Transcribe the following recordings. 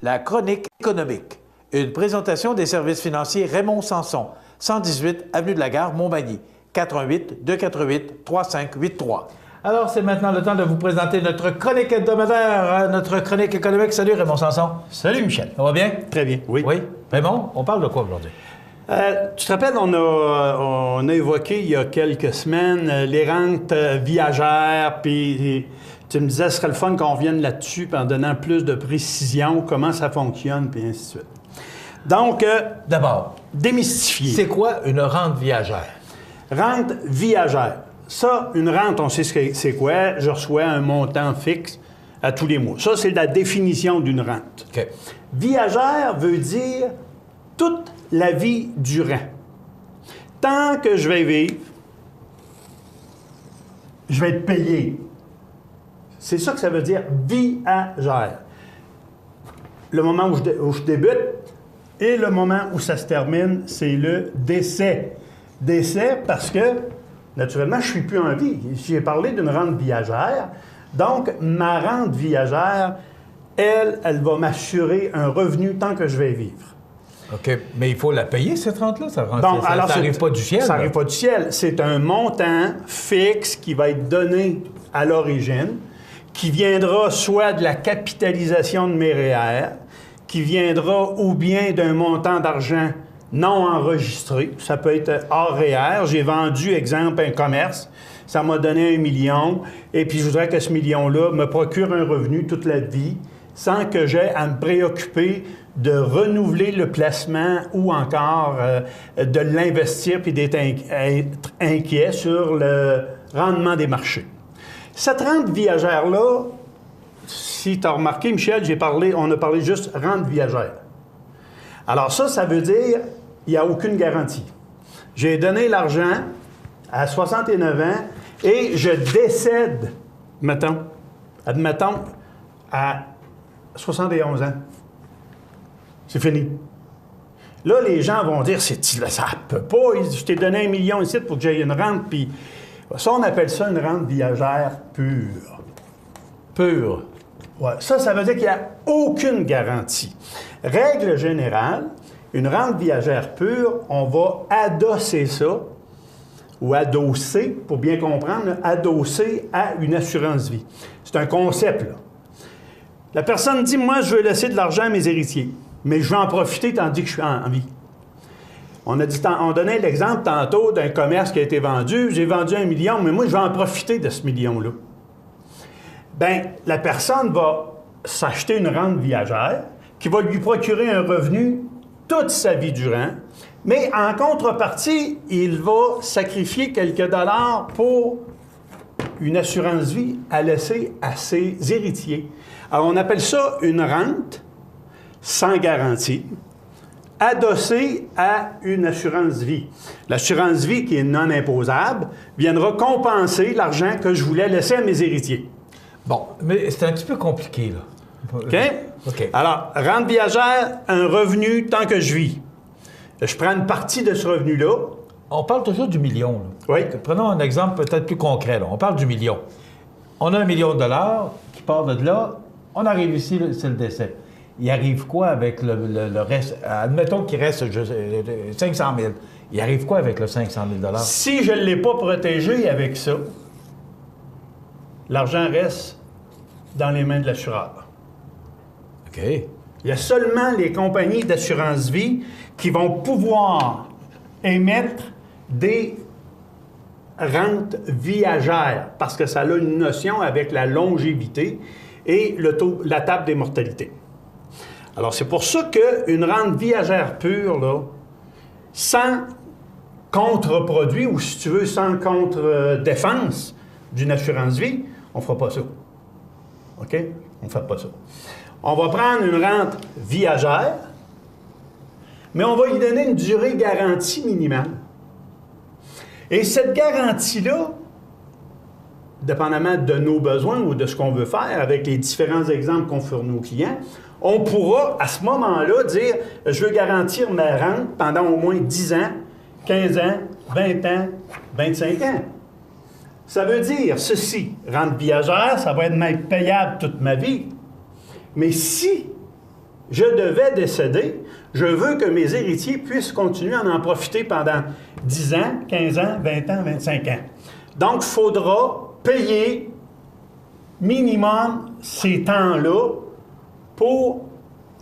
La chronique économique. Une présentation des services financiers Raymond Sanson, 118 Avenue de la Gare, Montmagny, 418-248-3583. Alors, c'est maintenant le temps de vous présenter notre chronique hebdomadaire, notre chronique économique. Salut Raymond Sanson. Salut Michel. Ça va bien? Très bien, oui. Oui. Raymond, on parle de quoi aujourd'hui? Tu te rappelles, on a évoqué il y a quelques semaines les rentes viagères, puis tu me disais ce serait le fun qu'on revienne là-dessus, puis en donnant plus de précision, comment ça fonctionne, puis ainsi de suite. Donc, d'abord, démystifier. C'est quoi une rente viagère? Rente viagère. Ça, une rente, on sait c'est quoi. Je reçois un montant fixe à tous les mois. Ça, c'est la définition d'une rente. OK. Viagère veut dire toute la vie durant. Tant que je vais vivre, je vais être payé. C'est ça que ça veut dire viagère. Le moment où je débute et le moment où ça se termine, c'est le décès. Décès parce que, naturellement, je ne suis plus en vie. J'ai parlé d'une rente viagère. Donc, ma rente viagère, elle va m'assurer un revenu tant que je vais vivre. OK. Mais il faut la payer, cette rente-là? Ça n'arrive pas du ciel? Ça n'arrive pas du ciel. C'est un montant fixe qui va être donné à l'origine, qui viendra soit de la capitalisation de mes REER, qui viendra ou bien d'un montant d'argent non enregistré. Ça peut être hors REER. J'ai vendu, exemple, un commerce. Ça m'a donné 1 million. Et puis, je voudrais que ce million-là me procure un revenu toute la vie sans que j'aie à me préoccuper de renouveler le placement ou encore de l'investir puis d'être inquiet sur le rendement des marchés. Cette rente viagère-là, si tu as remarqué, Michel, on a parlé juste rente viagère. Alors ça veut dire il n'y a aucune garantie. J'ai donné l'argent à 69 ans et je décède, admettons, à 71 ans. C'est fini. Là, les gens vont dire, ça peut pas, je t'ai donné 1 million ici pour que j'aie une rente, puis ça, on appelle ça une rente viagère pure. Pure. Ouais. Ça veut dire qu'il n'y a aucune garantie. Règle générale, une rente viagère pure, on va adosser ça, ou adosser, pour bien comprendre, adosser à une assurance vie. C'est un concept, là. La personne dit, moi, je veux laisser de l'argent à mes héritiers, mais je veux en profiter tandis que je suis en vie. On donnait l'exemple tantôt d'un commerce qui a été vendu. J'ai vendu 1 million, mais moi, je vais en profiter de ce million-là. Bien, la personne va s'acheter une rente viagère qui va lui procurer un revenu toute sa vie durant, mais en contrepartie, il va sacrifier quelques dollars pour une assurance vie à laisser à ses héritiers. Alors, on appelle ça une rente sans garantie, adossée à une assurance vie. L'assurance vie, qui est non imposable, viendra compenser l'argent que je voulais laisser à mes héritiers. Bon, mais c'est un petit peu compliqué, là. OK? OK. Alors, rente viagère, un revenu tant que je vis. Je prends une partie de ce revenu-là. On parle toujours du million, là. Oui. Prenons un exemple peut-être plus concret, là. On parle du million. On a $1 million qui part de là. On arrive ici, c'est le décès. Il arrive quoi avec le reste? Admettons qu'il reste 500 000. Il arrive quoi avec le 500 000 $? Si je ne l'ai pas protégé avec ça, l'argent reste dans les mains de l'assureur. OK. Il y a seulement les compagnies d'assurance vie qui vont pouvoir émettre des rentes viagères parce que ça a une notion avec la longévité et la table des mortalités. Alors, c'est pour ça qu'une rente viagère pure, là, sans contre-produit, ou si tu veux, sans contre-défense d'une assurance vie, on ne fera pas ça. OK? On ne fait pas ça. On va prendre une rente viagère, mais on va y donner une durée garantie minimale. Et cette garantie-là, dépendamment de nos besoins ou de ce qu'on veut faire, avec les différents exemples qu'on fournit aux clients, on pourra, à ce moment-là, dire « Je veux garantir ma rente pendant au moins 10 ans, 15 ans, 20 ans, 25 ans. » Ça veut dire ceci, rente viagère, ça va être payable toute ma vie. Mais si je devais décéder, je veux que mes héritiers puissent continuer à en profiter pendant 10 ans, 15 ans, 20 ans, 25 ans. Donc, il faudra payer minimum ces temps-là pour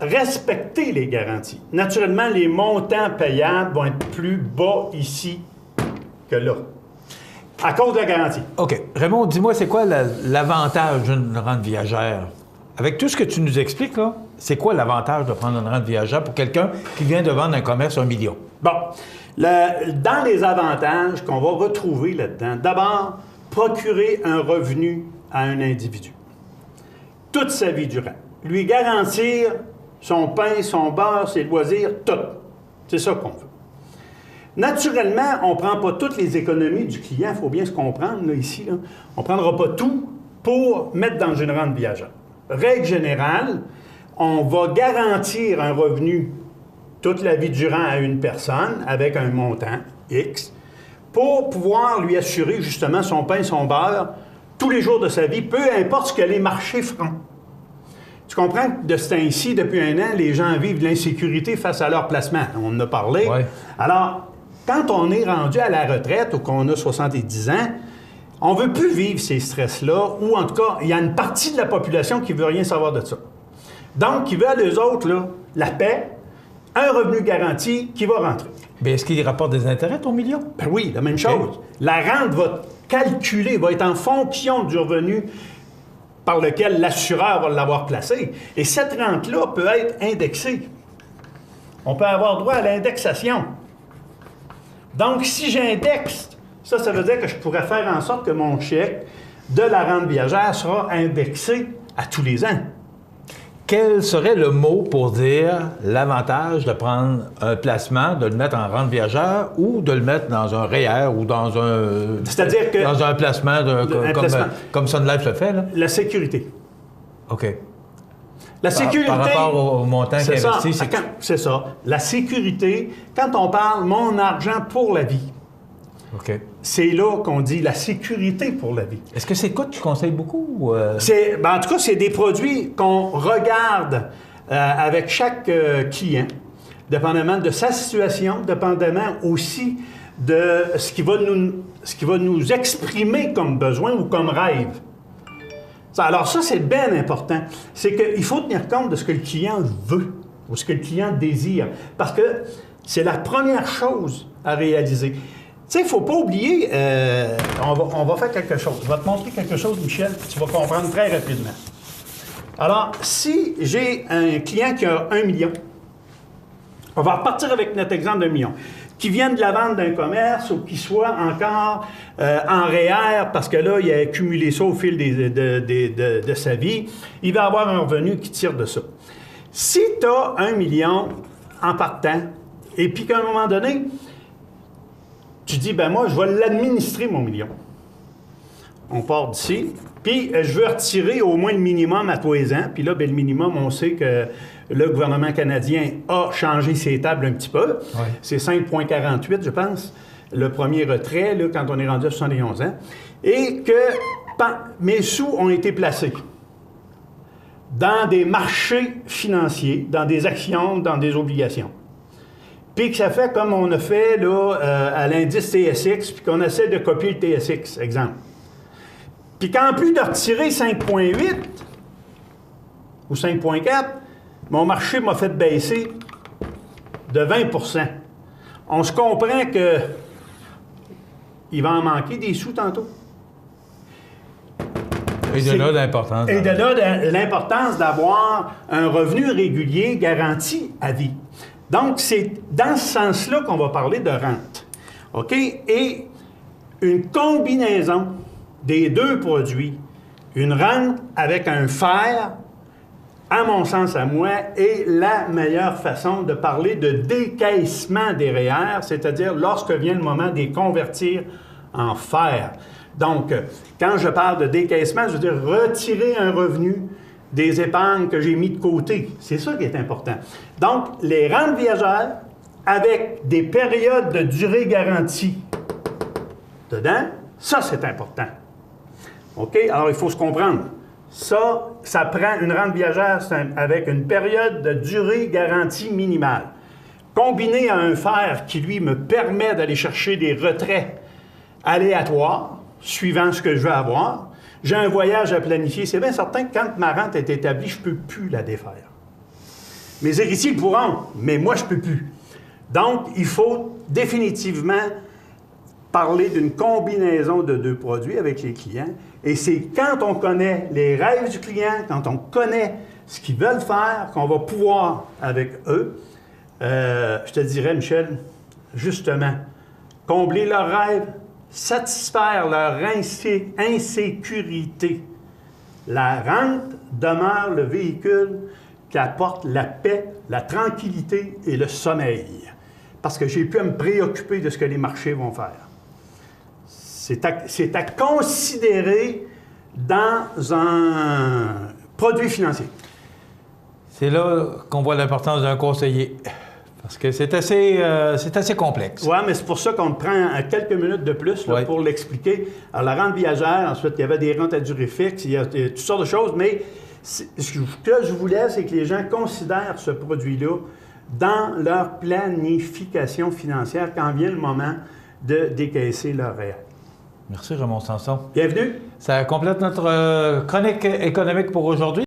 respecter les garanties. Naturellement, les montants payables vont être plus bas ici que là, à cause de la garantie. OK. Raymond, dis-moi, c'est quoi l'avantage d'une rente viagère? Avec tout ce que tu nous expliques, là, c'est quoi l'avantage de prendre une rente viagère pour quelqu'un qui vient de vendre un commerce à 1 million? Bon, dans les avantages qu'on va retrouver là-dedans, d'abord, procurer un revenu à un individu, toute sa vie durant. Lui garantir son pain, son beurre, ses loisirs, tout. C'est ça qu'on veut. Naturellement, on ne prend pas toutes les économies du client, il faut bien se comprendre, là, ici. Là. On ne prendra pas tout pour mettre dans une rente viagère. Règle générale, on va garantir un revenu toute la vie durant à une personne avec un montant X pour pouvoir lui assurer justement son pain, son beurre tous les jours de sa vie, peu importe ce que les marchés feront. Tu comprends que de ce temps-ci, depuis un an, les gens vivent de l'insécurité face à leur placement. On en a parlé. Ouais. Alors, quand on est rendu à la retraite ou qu'on a 70 ans, on ne veut plus vivre ces stress-là, ou en tout cas, il y a une partie de la population qui ne veut rien savoir de ça. Donc, qui veulent, eux autres, là, la paix, un revenu garanti qui va rentrer. Bien, est-ce qu'il rapporte des intérêts, ton million? Ben oui, la même chose. La rente va calculer, va être en fonction du revenu par lequel l'assureur va l'avoir placé. Et cette rente-là peut être indexée. On peut avoir droit à l'indexation. Donc, si j'indexe, ça veut dire que je pourrais faire en sorte que mon chèque de la rente viagère sera indexé à tous les ans. Quel serait le mot pour dire l'avantage de prendre un placement, de le mettre en rente viagère ou de le mettre dans un REER ou dans un... C'est-à-dire que... Dans un placement, comme Sun Life le fait, là? La sécurité. OK. La sécurité... Par rapport au montant qu'il investit, c'est ça. La sécurité, quand on parle « mon argent pour la vie », OK. c'est là qu'on dit la sécurité pour la vie. Est-ce que c'est quoi que tu conseilles beaucoup? En tout cas, c'est des produits qu'on regarde avec chaque client, dépendamment de sa situation, dépendamment aussi de ce qui va nous exprimer comme besoin ou comme rêve. Alors ça, c'est bien important. C'est qu'il faut tenir compte de ce que le client veut ou ce que le client désire, parce que c'est la première chose à réaliser. Tu sais, il ne faut pas oublier, on va faire quelque chose. Je vais te montrer quelque chose, Michel, que tu vas comprendre très rapidement. Alors, si j'ai un client qui a 1 million, on va repartir avec notre exemple d'1 million, qui vient de la vente d'un commerce ou qui soit encore en REER, parce que là, il a accumulé ça au fil de sa vie, il va avoir un revenu qui tire de ça. Si tu as 1 million en partant, et puis qu'à un moment donné, tu dis, ben moi, je vais l'administrer, mon million. On part d'ici, puis je veux retirer au moins le minimum à tous les ans. Puis là, ben, le minimum, on sait que le gouvernement canadien a changé ses tables un petit peu. Ouais. C'est 5,48, je pense, le premier retrait, là, quand on est rendu à 71 ans. Et que mes sous ont été placés dans des marchés financiers, dans des actions, dans des obligations. Puis que ça fait comme on a fait là, à l'indice TSX, puis qu'on essaie de copier le TSX, exemple. Puis qu'en plus de retirer 5,8 ou 5,4, mon marché m'a fait baisser de 20 %. On se comprend que il va en manquer des sous tantôt. Et de là l'importance. Et de là l'importance d'avoir un revenu régulier garanti à vie. Donc, c'est dans ce sens-là qu'on va parler de rente. OK? Et une combinaison des deux produits, une rente avec un fer, à mon sens, à moi, est la meilleure façon de parler de décaissement des REER, c'est-à-dire lorsque vient le moment de les convertir en fer. Donc, quand je parle de décaissement, je veux dire retirer un revenu des épargnes que j'ai mis de côté. C'est ça qui est important. Donc, les rentes viagères avec des périodes de durée garantie dedans, ça, c'est important. OK? Alors, il faut se comprendre. Ça prend une rente viagère avec une période de durée garantie minimale. Combiné à un fer qui, lui, me permet d'aller chercher des retraits aléatoires, suivant ce que je veux avoir. J'ai un voyage à planifier. C'est bien certain que quand ma rente est établie, je ne peux plus la défaire. Mes héritiers le pourront, mais moi, je ne peux plus. Donc, il faut définitivement parler d'une combinaison de deux produits avec les clients. Et c'est quand on connaît les rêves du client, quand on connaît ce qu'ils veulent faire, qu'on va pouvoir, avec eux, je te dirais, Michel, justement, combler leurs rêves, satisfaire leur insécurité. La rente demeure le véhicule qui apporte la paix, la tranquillité et le sommeil. Parce que j'ai pu à me préoccuper de ce que les marchés vont faire. C'est à considérer dans un produit financier. C'est là qu'on voit l'importance d'un conseiller. Parce que c'est assez complexe. Oui, mais c'est pour ça qu'on prend quelques minutes de plus là, pour l'expliquer. Alors, la rente viagère, ensuite, il y avait des rentes à durée fixe, il y a toutes sortes de choses, mais ce que je voulais, c'est que les gens considèrent ce produit-là dans leur planification financière quand vient le moment de décaisser leur réel. Merci, Raymond Sanson. Bienvenue. Ça complète notre chronique économique pour aujourd'hui.